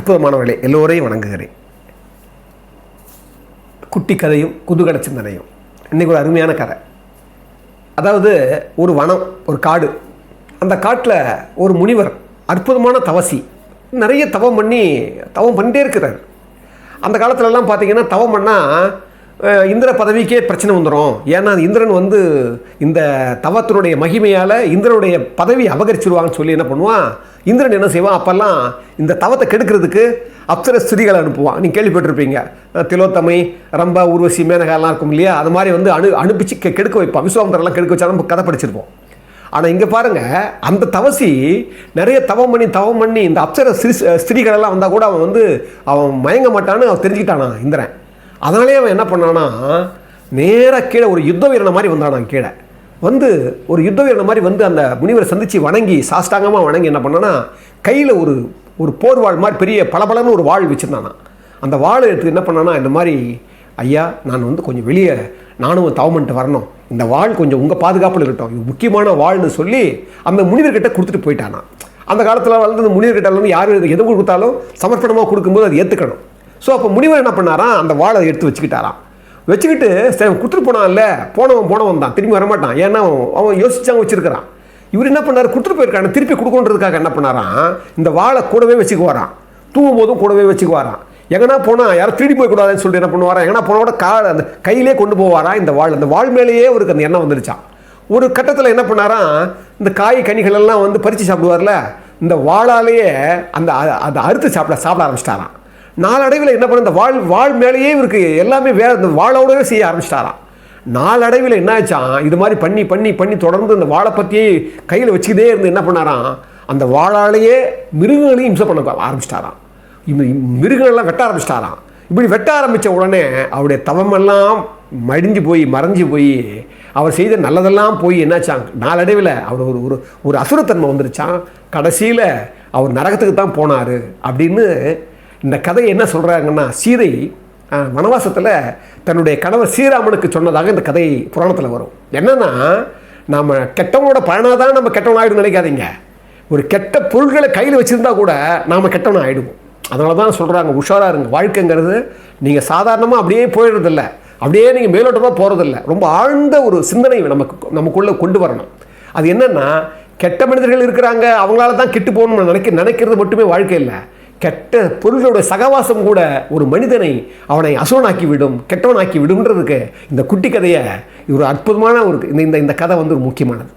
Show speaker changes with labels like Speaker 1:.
Speaker 1: அற்புதமானவர்களே, எல்லோரையும் வணங்குகிறேன். குட்டி கதையும் குதூகல சிந்தனையும். இன்றைக்கி ஒரு அருமையான கதை. அதாவது ஒரு வனம், ஒரு காடு. அந்த காட்டில் ஒரு முனிவர், அற்புதமான தவசி, நிறைய தவம் பண்ணிட்டே இருக்கிறார். அந்த காலத்துலலாம் பார்த்தீங்கன்னா தவம் பண்ணால் இந்திர பதவிக்கே பிரச்சனை வந்துடும். ஏன்னா இந்திரன் இந்த தவத்தினுடைய மகிமையால் இந்திரனுடைய பதவி அபகரிச்சிருவாங்கன்னு சொல்லி என்ன பண்ணுவான், இந்திரன் என்ன செய்வான், அப்போல்லாம் இந்த தவத்தை கெடுக்கிறதுக்கு அப்சர ஸ்திரீகளை அனுப்புவான். நீங்கள் கேள்விப்பட்டிருப்பீங்க, திலோத்தமை, ரம்பா, ஊர்வசி, மேனகாலாம் இருக்கும் இல்லையா, அது மாதிரி அனுப்பிச்சு கெடுக்க வைப்பான். விஸ்வாமித்திரலாம் கெடுக்க வச்சா நம்ம கதை படிச்சிருப்போம். ஆனால் இங்கே பாருங்கள், அந்த தவசி நிறைய தவம் பண்ணி இந்த அப்சர ஸ்திரீகளெல்லாம் வந்தால் கூட அவன் மயங்க மாட்டான்னு அவன் தெரிஞ்சுக்கிட்டானா இந்திரன். அதனாலே அவன் என்ன பண்ணானா, நேராக கீழே ஒரு யுத்த வீரனை மாதிரி வந்தானான். கீழே ஒரு யுத்த வீரனை மாதிரி அந்த முனிவரை சந்தித்து வணங்கி, சாஷ்டாங்கமாக வணங்கி என்ன பண்ணானா, கையில் ஒரு போர் வாழ் மாதிரி பெரிய பளபளன்னு ஒரு வாழ் வச்சுருந்தானா. அந்த வாழை எடுத்து என்ன பண்ணானா, இந்த மாதிரி ஐயா, நான் கொஞ்சம் வெளியே நானும் தவம் பண்ணிட்டு வரணும், இந்த வாழ் கொஞ்சம் உங்கள் பாதுகாப்பில் இருக்கட்டும், இது முக்கியமான வாழ்னு சொல்லி அந்த முனிவர்கிட்ட கொடுத்துட்டு போயிட்டானா. அந்த காலத்தில் அந்த முனிவர்கிட்ட யார் எது கொடுத்தாலும் சமர்ப்பணமாக கொடுக்கும்போது அது ஏற்றுக்கணும். ஸோ அப்போ முனிவர் என்ன பண்ணாராம், அந்த வாழை எடுத்து வச்சுக்கிட்டாராம். வச்சுக்கிட்டு சரி கொடுத்துட்டு போனான்ல, போனவன் தான் திரும்பி வரமாட்டான். ஏன்னா அவன் யோசிச்சாங்க வச்சுருக்கிறான். இவர் என்ன பண்ணார், கொடுத்துட்டு போயிருக்காங்க, திருப்பி கொடுக்கணுன்றதுக்காக என்ன பண்ணாராம், இந்த வாழை கூடவே வச்சுக்குவாரான். தூங்கும் போதும் கூடவே வச்சுக்குவாரான். எங்கன்னா போனால் யாரும் திருடி போய்க்கூடாதுன்னு சொல்லிட்டு என்ன பண்ணுவாராம், எங்கன்னா போனோட அந்த கையிலே கொண்டு போவாராம். அந்த வாழ் மேலேயே அவருக்கு அந்த எண்ணம் வந்துருச்சான். ஒரு கட்டத்தில் என்ன பண்ணாராம், இந்த காய் கனிகள் எல்லாம் பறித்து சாப்பிடுவார்ல, இந்த வாழாலேயே அந்த அறுத்து சாப்பிட ஆரம்பிச்சிட்டாராம். நாளடைவில் என்ன பண்ண, இந்த வாழ் மேலேயே இவருக்கு எல்லாமே இந்த வாழோடவே செய்ய ஆரம்பிச்சிட்டாராம். நாளடைவில் என்ன ஆச்சான், இது மாதிரி பண்ணி தொடர்ந்து இந்த வாழை பற்றியே கையில் வச்சுக்கிட்டே இருந்து என்ன பண்ணாராம், அந்த வாழாலேயே மிருகங்களையும் இம்சை பண்ண ஆரம்பிச்சிட்டாராம். மிருகங்கள்லாம் வெட்ட ஆரம்பிச்சிட்டாராம். இப்படி வெட்ட ஆரம்பித்த உடனே அவருடைய தவமெல்லாம் மறைஞ்சு போய் அவர் செய்த நல்லதெல்லாம் போய் என்னாச்சான், நாளடைவில் அவர் ஒரு அசுரத்தன்மை வந்துருச்சான். கடைசியில் அவர் நரகத்துக்கு தான் போனார் அப்படின்னு இந்த கதையை என்ன சொல்கிறாங்கன்னா, சீதை வனவாசத்தில் தன்னுடைய கணவர் ஸ்ரீராமனுக்கு சொன்னதாக இந்த கதை புராணத்தில் வரும். என்னென்னா, நாம் கெட்டவனோட பழனாதான் நம்ம கெட்டவன் ஆகிடும் நினைக்காதீங்க. ஒரு கெட்ட பொருள்களை கையில் வச்சுருந்தா கூட நாம் கெட்டவன் ஆகிடுவோம். அதனால தான் சொல்கிறாங்க, உஷாராக இருங்க. வாழ்க்கைங்கிறது நீங்கள் சாதாரணமாக அப்படியே போயிடுறதில்ல, அப்படியே நீங்கள் மேலோட்டமாக போகிறதில்ல. ரொம்ப ஆழ்ந்த ஒரு சிந்தனை நமக்குள்ளே கொண்டு வரணும். அது என்னென்னா, கெட்ட மனிதர்கள் இருக்கிறாங்க, அவங்களால தான் கெட்டு போகணும்னு நினைக்கிறது மட்டுமே வாழ்க்கை இல்லை. கெட்ட பொருள்களுடைய சகவாசம் கூட ஒரு மனிதனை அவனை அசுரனாக்கி விடும், கெட்டவனாக்கி விடும்ன்றதுக்கு இந்த குட்டி கதையை ஒரு அற்புதமான இந்த கதை ஒரு முக்கியமானது.